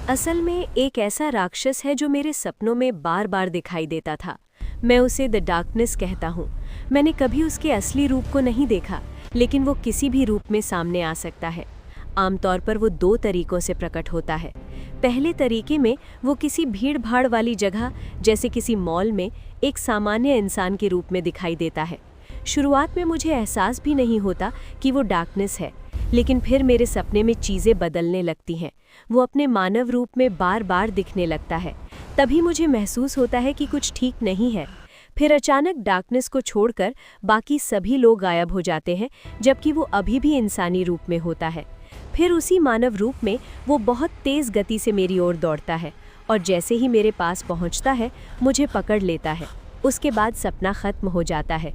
असल में एक ऐसा राक्षस है जो मेरे सपनों में बार बार दिखाई देता था। मैं उसे द डार्कनेस कहता हूँ। मैंने कभी उसके असली रूप को नहीं देखा, लेकिन वो किसी भी रूप में सामने आ सकता है। आमतौर पर वो दो तरीकों से प्रकट होता है। पहले तरीके में वो किसी भीड़ भाड़ वाली जगह जैसे किसी मॉल में एक सामान्य इंसान के रूप में दिखाई देता है। शुरुआत में मुझे एहसास भी नहीं होता कि वो डार्कनेस है, लेकिन फिर मेरे सपने में चीज़ें बदलने लगती हैं। वो अपने मानव रूप में बार बार दिखने लगता है। तभी मुझे महसूस होता है कि कुछ ठीक नहीं है। फिर अचानक डार्कनेस को छोड़कर बाकी सभी लोग गायब हो जाते हैं, जबकि वो अभी भी इंसानी रूप में होता है। फिर उसी मानव रूप में वो बहुत तेज़ गति से मेरी ओर दौड़ता है और जैसे ही मेरे पास पहुंचता है मुझे पकड़ लेता है। उसके बाद सपना खत्म हो जाता है।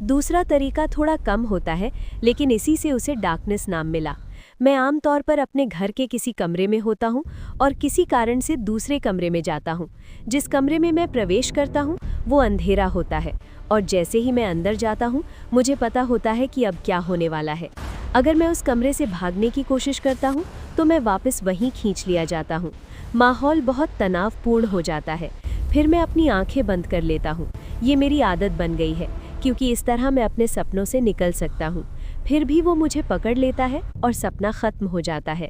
दूसरा तरीका थोड़ा कम होता है, लेकिन इसी से उसे डार्कनेस नाम मिला। मैं आमतौर पर अपने घर के किसी कमरे में होता हूँ और किसी कारण से दूसरे कमरे में जाता हूँ। जिस कमरे में मैं प्रवेश करता हूँ वो अंधेरा होता है और जैसे ही मैं अंदर जाता हूँ मुझे पता होता है कि अब क्या होने वाला है। अगर मैं उस कमरे से भागने की कोशिश करता हूँ तो मैं वापस वहीं खींच लिया जाता हूँ। माहौल बहुत तनावपूर्ण हो जाता है। फिर मैं अपनी आंखें बंद कर लेता हूँ। ये मेरी आदत बन गई है, क्योंकि इस तरह मैं अपने सपनों से निकल सकता हूँ। फिर भी वो मुझे पकड़ लेता है और सपना खत्म हो जाता है।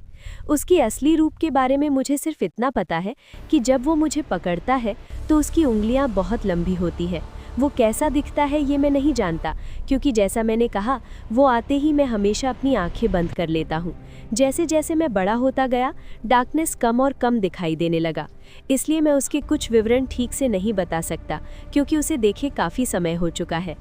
उसके असली रूप के बारे में मुझे सिर्फ इतना पता है कि जब वो मुझे पकड़ता है तो उसकी उंगलियां बहुत लंबी होती है। वो कैसा दिखता है ये मैं नहीं जानता, क्योंकि जैसा मैंने कहा वो आते ही मैं हमेशा अपनी आंखें बंद कर लेता हूँ। जैसे जैसे मैं बड़ा होता गया डार्कनेस कम और कम दिखाई देने लगा। इसलिए मैं उसके कुछ विवरण ठीक से नहीं बता सकता, क्योंकि उसे देखे काफ़ी समय हो चुका है।